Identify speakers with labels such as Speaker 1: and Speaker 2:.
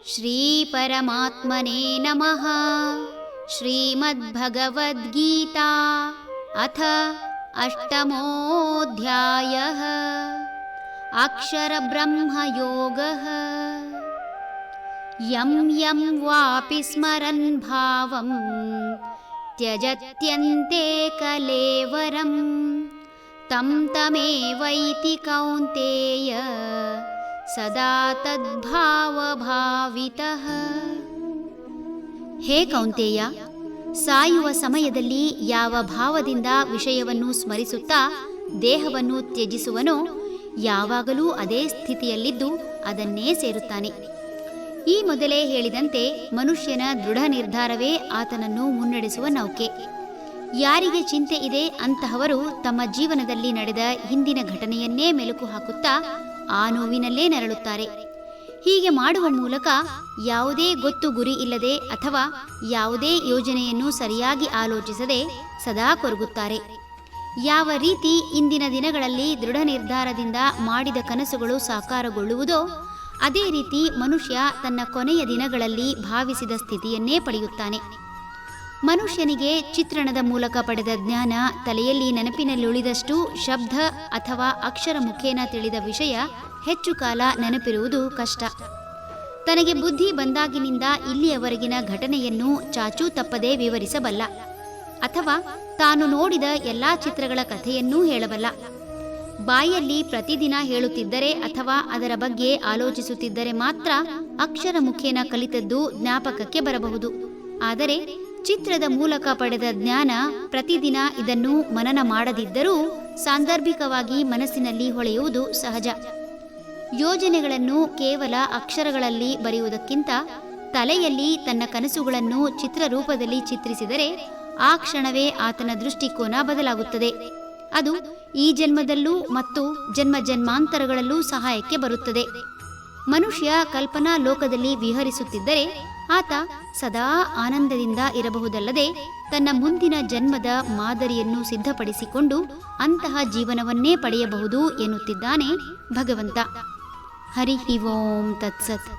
Speaker 1: श्रीपरमात्मने नमः। श्रीमद्भगवद्गीता अथ अष्टमोऽध्यायः। अक्षरब्रह्मयोगः। यं यं वापि स्मरन् भावं त्यजत्यन्ते कलेवरं तं तमेवैति कौन्तेय सदा तद्भावभावितಃ। ಹೇ ಕೌಂತೆಯ, ಸಾಯುವ ಸಮಯದಲ್ಲಿ ಯಾವ ಭಾವದಿಂದ ವಿಷಯವನ್ನು ಸ್ಮರಿಸುತ್ತಾ ದೇಹವನ್ನು ತ್ಯಜಿಸುವನೋ ಯಾವಾಗಲೂ ಅದೇ ಸ್ಥಿತಿಯಲ್ಲಿದ್ದು ಅದನ್ನೇ ಸೇರುತ್ತಾನೆ. ಈ ಮೊದಲೇ ಹೇಳಿದಂತೆ ಮನುಷ್ಯನ ದೃಢ ನಿರ್ಧಾರವೇ ಆತನನ್ನು ಮುನ್ನಡೆಸುವ ನೌಕೆ. ಯಾರಿಗೆ ಚಿಂತೆ ಇದೆ ಅಂತಹವರು ತಮ್ಮ ಜೀವನದಲ್ಲಿ ನಡೆದ ಹಿಂದಿನ ಘಟನೆಯನ್ನೇ ಮೆಲುಕು ಹಾಕುತ್ತಾ ಆ ನೋವಿನಲ್ಲೇ ನರಳುತ್ತಾರೆ. ಹೀಗೆ ಮಾಡುವ ಮೂಲಕ ಯಾವುದೇ ಗೊತ್ತು ಗುರಿ ಇಲ್ಲದೆ ಅಥವಾ ಯಾವುದೇ ಯೋಜನೆಯನ್ನು ಸರಿಯಾಗಿ ಆಲೋಚಿಸದೆ ಸದಾ ಕೊರಗುತ್ತಾರೆ. ಯಾವ ರೀತಿ ಇಂದಿನ ದಿನಗಳಲ್ಲಿ ದೃಢ ನಿರ್ಧಾರದಿಂದ ಮಾಡಿದ ಕನಸುಗಳು ಸಾಕಾರಗೊಳ್ಳುವುದೋ ಅದೇ ರೀತಿ ಮನುಷ್ಯ ತನ್ನ ಕೊನೆಯ ದಿನಗಳಲ್ಲಿ ಭಾವಿಸಿದ ಸ್ಥಿತಿಯನ್ನೇ ಪಡೆಯುತ್ತಾನೆ. ಮನುಷ್ಯನಿಗೆ ಚಿತ್ರಣದ ಮೂಲಕ ಪಡೆದ ಜ್ಞಾನ ತಲೆಯಲ್ಲಿ ನೆನಪಿನಲ್ಲುಳಿದಷ್ಟು ಶಬ್ದ ಅಥವಾ ಅಕ್ಷರ ಮುಖೇನ ತಿಳಿದ ವಿಷಯ ಹೆಚ್ಚು ಕಾಲ ನೆನಪಿರುವುದು ಕಷ್ಟ. ತನಗೆ ಬುದ್ಧಿ ಬಂದಾಗಿನಿಂದ ಇಲ್ಲಿಯವರೆಗಿನ ಘಟನೆಯನ್ನು ಚಾಚೂ ತಪ್ಪದೇ ವಿವರಿಸಬಲ್ಲ ಅಥವಾ ತಾನು ನೋಡಿದ ಎಲ್ಲಾ ಚಿತ್ರಗಳ ಕಥೆಯನ್ನೂ ಹೇಳಬಲ್ಲ. ಬಾಯಲ್ಲಿ ಪ್ರತಿದಿನ ಹೇಳುತ್ತಿದ್ದರೆ ಅಥವಾ ಅದರ ಬಗ್ಗೆ ಆಲೋಚಿಸುತ್ತಿದ್ದರೆ ಮಾತ್ರ ಅಕ್ಷರ ಮುಖೇನ ಕಲಿತದ್ದು ಜ್ಞಾಪಕಕ್ಕೆ ಬರಬಹುದು. ಆದರೆ ಚಿತ್ರದ ಮೂಲಕ ಪಡೆದ ಜ್ಞಾನ ಪ್ರತಿದಿನ ಇದನ್ನು ಮನನ ಮಾಡದಿದ್ದರೂ ಸಾಂದರ್ಭಿಕವಾಗಿ ಮನಸ್ಸಿನಲ್ಲಿ ಹೊಳೆಯುವುದು ಸಹಜ. ಯೋಜನೆಗಳನ್ನು ಕೇವಲ ಅಕ್ಷರಗಳಲ್ಲಿ ಬರೆಯುವುದಕ್ಕಿಂತ ತಲೆಯಲ್ಲಿ ತನ್ನ ಕನಸುಗಳನ್ನು ಚಿತ್ರರೂಪದಲ್ಲಿ ಚಿತ್ರಿಸಿದರೆ ಆ ಕ್ಷಣವೇ ಆತನ ದೃಷ್ಟಿಕೋನ ಬದಲಾಗುತ್ತದೆ. ಅದು ಈ ಜನ್ಮದಲ್ಲೂ ಮತ್ತು ಜನ್ಮ ಜನ್ಮಾಂತರಗಳಲ್ಲೂ ಸಹಾಯಕ್ಕೆ ಬರುತ್ತದೆ. ಮನುಷ್ಯ ಕಲ್ಪನಾ ಲೋಕದಲ್ಲಿ ವಿಹರಿಸುತ್ತಿದ್ದರೆ ಆತ ಸದಾ ಆನಂದದಿಂದ ಇರಬಹುದಲ್ಲದೆ ತನ್ನ ಮುಂದಿನ ಜನ್ಮದ ಮಾದರಿಯನ್ನು ಸಿದ್ಧಪಡಿಸಿಕೊಂಡು ಅಂತಹ ಜೀವನವನ್ನೇ ಪಡೆಯಬಹುದು ಎನ್ನುತ್ತಿದ್ದಾನೆ ಭಗವಂತ. ಹರಿ ಓಂ ತತ್ಸತ್.